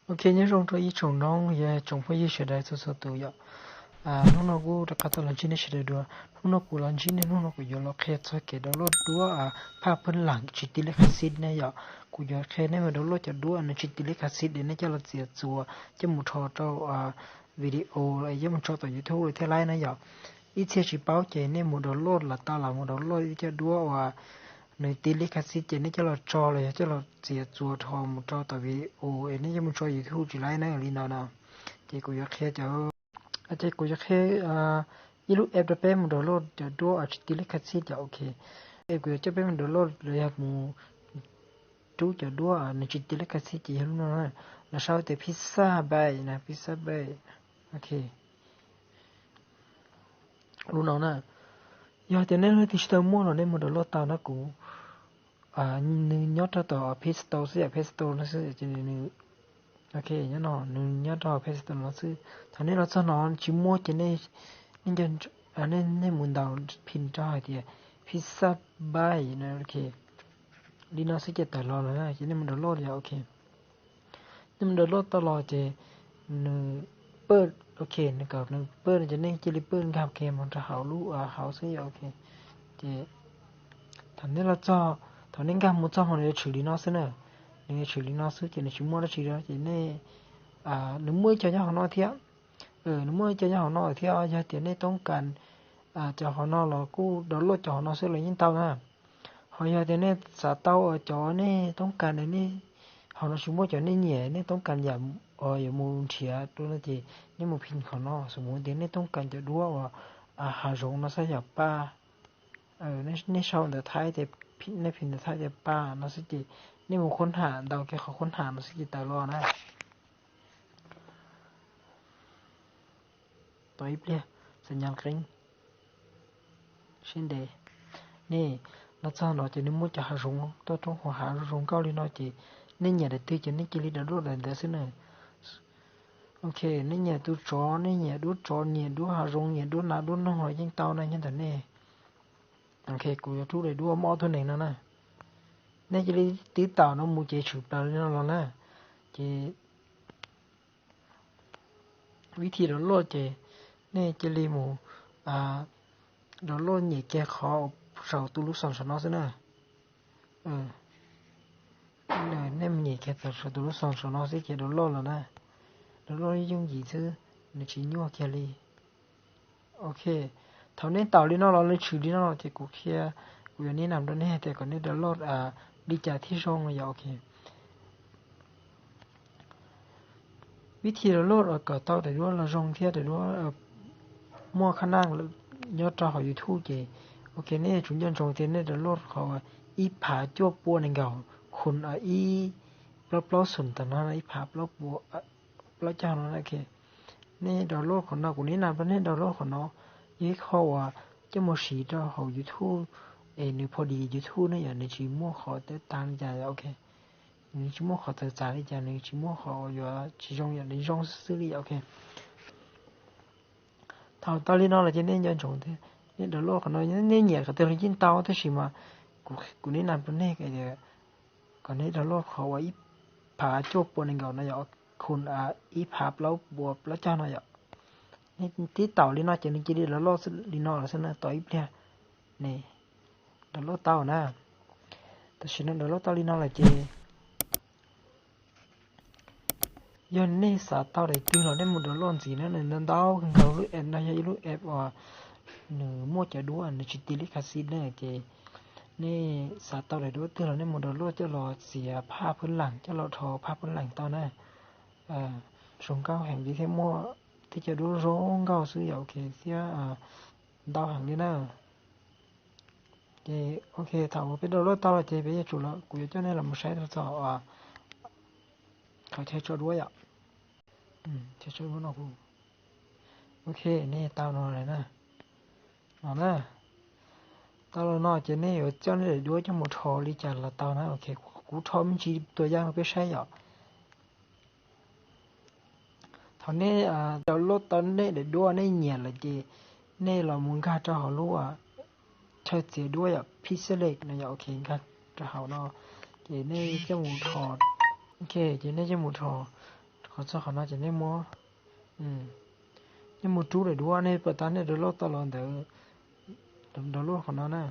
ok nhớ trong tôi ý trồng nông giờ trồng phải ý sẽ đại số số tuổi ạ nó cũng đã cắt tao làm chín sẽ được nó cũng làm chín nó cũng giờ nó khét cho cái đó lót đũa pa phân lặng chỉ tỷ lệ acid này ạ cũng giờ khét này mà đó lót cho đũa nó chỉ tỷ lệ acid để nó cho là diệt chùa cho một trò cho video lại cho một trò tại YouTube rồi thế này ạ ít chỉ bảo chế này một đó lót là tao làm một đó lót cho đũa nơi tỷ lệ acid chế này cho là tròเลยcho là diệt chùa thò một trò tại video này cho một trò YouTube chỉ lại này ở bên nào chỉ cũng giờ khét cho aje ko yakhe ilu app pe mo download do achitile khatsi ja okay e ko che pe mo download ya mu tu ja do na chitile khatsi ji halu na na shaw te pizza bay na pizza bay okay lu na na ya te ne ti sta mo no ne mo download ta na ku ni nyot ta pizza to se pizza to na se ji ni ok nhớ nó nhớ đó phải từ nó sư thằng này nó cho nó chỉ mua cái này nên nên muốn đào pin cho thì pizza bay nè ok đi nó sẽ chết tại lo rồi chỉ nên mình đào lót thì ok nên mình đào lótตลอดthìเปิดโอเคนะครับเปิดจะnên chỉเปิดกับเกมมันจะ好路好是ok thì thằng này nó cho thằng này cái muốn cho họ để xử lý nó thế nào nên xử lý nó sẽ chỉ là chúng mua nó chỉ đó chỉ nên nếu mua cho nhau nó thiệt nếu mua cho nhau nó thiệt cho tiền nàyต้องการcho họ nó là cú đó lót cho họ nó sẽ là những tao nè họ giờ tiền này xả tao ở chỗ nàyต้องการnày này họ nó chúng mua cho nên nhẹ nàyต้องการgiảm ở một chia tôi nói gì nhưng một pin họ nóสมมติtiền nàyต้องการจะรู้ว่าหารงnó sẽ giảm baในช่องแต่ท้ายแต่ในพินแต่ท้ายแต่ป้าnó sẽ chỉนี่มึงค้นหาเดาแค่เขาค้นหามันสกิตารอนะต่ออีกเลยสัญญาณคริงเช่นเดนี่เราจะหน่อยจะนึกมุ่งจะหารงตัวตรงหัวหารงเกาหลีน้อยจีนี่เนี่ยเดี๋ยวตื่นจะนี่กิริดารู้อะไรเดี๋ยวสิเนี่ยโอเคนี่เนี่ยดูจอนี่เนี่ยดูจอเนี่ยดูหารงเนี่ยดูหน้าดูน้องหอยยิ่งเตาในยันแต่เนี่ยโอเคกูจะทุเรศดูมอตัวหนึ่งนะนี่จะตีเต่าน้องมูเจฉุบตาเลยนะเรานะเจวิธีเราโลดเจนี่จะรีมูเราโลดเนี่ยแกขอเสาตุลุสอนสนอซะนะเนี่ยนี่มันเนี่ยแกแต่เสาตุลุสอนสนอสิแกเราโลดแล้วนะเราโลดยุ่งยี่ซื้อในชิ้นยัวแกลีโอเคเท่านี้เต่าลีน้องเราเลยชื่อลีน้องเราจะกูแค่กูอย่างนี้นำตัวนี้แต่ก่อนนี้เราโลดดีจ่าที่ช่องเลยโอเควิธีเราโลดก็เต่าแต่ว่าเราช่องเทียแต่ว่ามั่วขนาดยอดจอเขาอยู่ทู่เจโอเคนี่ชุนยันจงเทียนนี่เราโลดเขาอีผาจ้วปัวในเก่าคุณอีปลอสุนแต่นั้นอีผาปลอปัวปลอเจ้านั่นโอเคนี่เราโลดของเรากูนี้นำตัวนี้เราโลดของเรายี่เขาจะมาสีเราเขาอยู่ทู่นี่พอดีอยู่ทู่นี่อย่างในชีมั่วเขาแต่ต่างใจโอเค你期末考在咋里讲？你期末考有其中有你中视力 OK。他到里那了就那样种的，你到路可能那年个都是引导的是嘛，古你那不那个的，ก่อนนี้到路เขาว่าอีผาโจกปนเก่านะอย่าคุณอีผาแล้วบวบแล้วเจ้านะอย่านี่ที่เต่าลีน่าจะนี่จีดีแล้ว路ลีน่าแล้วนะต่ออีเนี่ยนี่到路เต่านะแต่ฉัน到路เต่าลีน่าละเจยันนี่สาเต่าได้ตื่นเราได้หมดแล้วร้อนสีนั่นนั่นเต่าคือเขาลูกแอบนะยังลูกแอบว่าหนึ่งมั่วจะดูอันนี้จิตติลิขสิทธิ์เนี่ยเจนี่สาเต่าได้ดูตื่นเราได้หมดแล้วร้อนจะรอเสียผ้าพื้นหลังจะรอทอผ้าพื้นหลังตอนนั้นสงเก้าแห่งที่เทมั่วที่จะดูร้องเก้าซื้อโอเคเสียดาวแห่งนี้นะเจโอเคถามว่าเป็นดาวร้อนเต่าเจไปจุดแล้วกูจะเนี่ยเราไม่ใช้ตัวเขาใช้จดด้วยใช้จดด้วยนะกูโอเคนี่เต่านอนเลยนะนอนนะเต่านอนจะเนี่ยอยู่เจ้าเนี่ยด้วยจะหมดทอลิจันละเต่านะโอเคกูทอมันจีตัวอย่างไปใช้หรอตอนนี้เราลดตอนนี้เดี๋ยวด้วยนี่เหนียวละจีนี่เรามุนค่าจะเขารู้ใช้เสียด้วยพิเศษเล็กนะโอเคครับจะเขาเนาะจีนี่จะหมุนทอโอเคจีนี่จะหมุนทอ họ cho họ nói chỉ nên mua nhưng một chú để đua này bữa tối này đôi lúc tao làm đôi lúc họ nói nè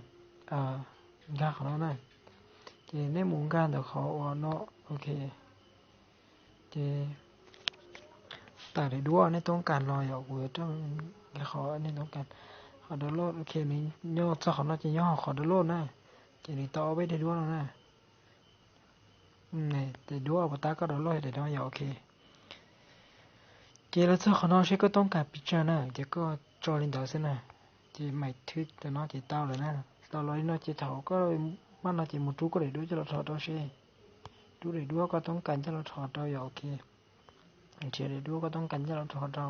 ga họ nói nè thì nếu muốn gan thì họ nó ok thì tại để đua nàyต้องการรอยออกเวอร์ต้องเขาอันนี้ต้องการเขาดอลลาร์โอเคนี่ย่อจะเขาน่าจะย่อเขาดอลลาร์นะทีนี้ต่อไปได้ด้วยแล้วนะนี่แต่ด้วยว่าตาก็ดอลลาร์ได้ด้วยโอเคทีแล้วจะเขาน่าใช้ก็ต้องการพิจารณาจะก็จอลินดอสินะทีไม่ทึกแต่น่าจะเต้าเลยนะต่อเลยน่าจะเท่าก็มันน่าจะมุดทุกก็ได้ด้วยจะเราถอดตัวใช่ดูได้ด้วยก็ต้องการจะเราถอดตัวโอเคเทีได้ด้วยก็ต้องการจะเราถอดตัว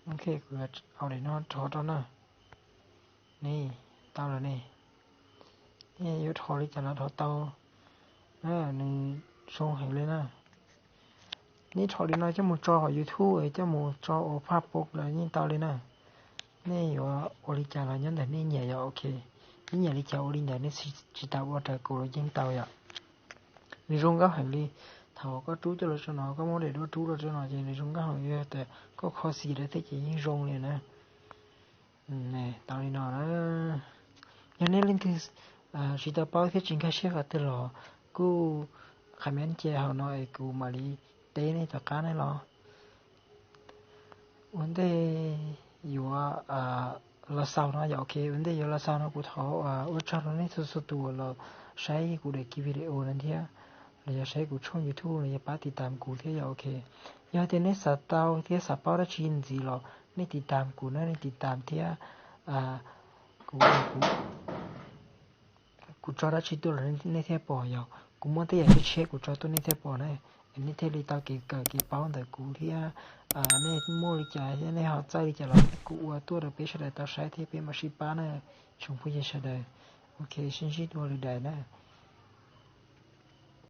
โอเคคือเอาได้นอนถอดตัวนะนี่เต้าเลยนี่ยุทธอริจะเราถอดตัวหนึ่งทรงเห็นเลยนะนี่ถอดเลยนะจะมุดจอของยูทูบจะมุดจอโอภาพปกเลยนี่เต้าเลยนะนี่อยู่ว่าอริจาเราเนี่ยแต่นี่เหนียวโอเคนี่เหนียวลิจาอริจานี่จิตาวัตถุกูยิ่งเต้าอย่างนี่ทรงก็เห็นเลยถ้าก็จู้จะเราจะนอนก็ไม่ได้ดูจู้เราจะนอนจริงนี่ทรงก็เห็นเยอะแต่ก็ข้อสีเลยที่จะยิ่งทรงเลยนะนี่เต้าเลยนอนนะอย่างนี้ลิงที่จิตาเป้าที่จริงแค่เชื่อกันตลอดกูขมิ้นเจ้าหน่อยกูมาลีเต้นี่ตะการนี่หรอวันเดย์อยู่ว่าเราสาวนะโอเควันเดย์อยู่เราสาวนะกูท้อว่าชาร์ลนี่สุดตัวเราใช้กูได้กี่วิดีโอนั่นเทียเราจะใช้กูช่องยูทูบเราจะป้าติดตามกูเทียโอเคยาเดนี่สัตว์เต้าเทียสัตว์เป้าได้ชินจีเรานี่ติดตามกูนะนี่ติดตามเทียกูจอดชิดตัวนี่เทียปอยกูมั่วแต่อยากจะเช็คกูจอดตัวนี่เทียปอนะอันนี้เทียลิตาเกี่เป้าแต่กูเทียนี่มั่วลิจ่ายนี่เขาใจลิจ่ายเรากูว่าตัวเราเป็นอะไรต่อใช้เทียเป็นมาชิปานะชงพูดยังไงโอเคฉันชิดตัวเลยได้นะ